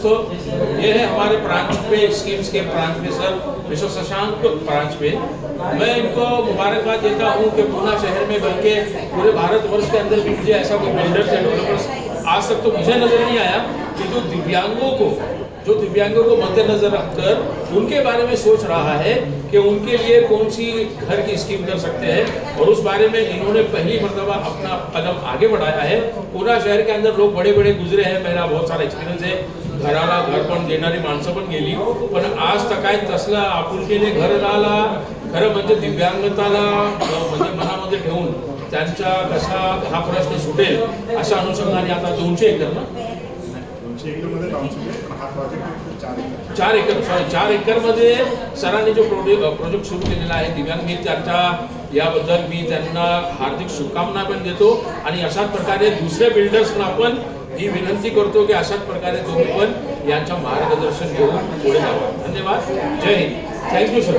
दोस्तों, ये है हमारे ब्रांच पे, स्कीम्स के ब्रांच पे सर मिस्टर शशांक ब्रांच पे। मैं इनको मुबारकबाद देता हूँ कि पूना शहर में बल्कि पूरे भारतवर्ष के अंदर भी मुझे ऐसा कोई बिल्डर्स या डेवलपर्स आज तक तो मुझे नजर नहीं आया कि जो दिव्यांगों को मद्देनजर रखकर उनके बारे में सोच रहा है कि उनके लिए कौन सी घर की स्कीम कर सकते हैं, और उस बारे में इन्होंने पहली मर्तबा अपना कदम आगे बढ़ाया है। पूना शहर के अंदर लोग बड़े बड़े गुजरे हैं, मेरा बहुत सारा एक्सपिरियन्स है, घराला घर पण देणारी माणसं पण गेली, पण आज तर काय तसला आपुलकीने घर राहिला, खरं म्हणजे दिव्यांगताला म्हणजे मनामध्ये ठेवून त्यांचा कसा हा प्रश्न सुटेल अशा अनुषंगाने आता 200 एकर ना 4 एकर मध्ये सरांनी जो प्रोजेक्ट सुरू केलेला आहे दिव्यांग, मी त्यांच्या याबद्दल मी त्यांना हार्दिक शुभकामना पण देतो आणि अशाच प्रकारे दुसऱ्या बिल्डर्सना पण ही विनंती करतो की अशाच प्रकारे तुम्ही पण यांच्या मार्गदर्शन घेऊन पुढे जावा। धन्यवाद, जय हिंद, थँक्यू सर।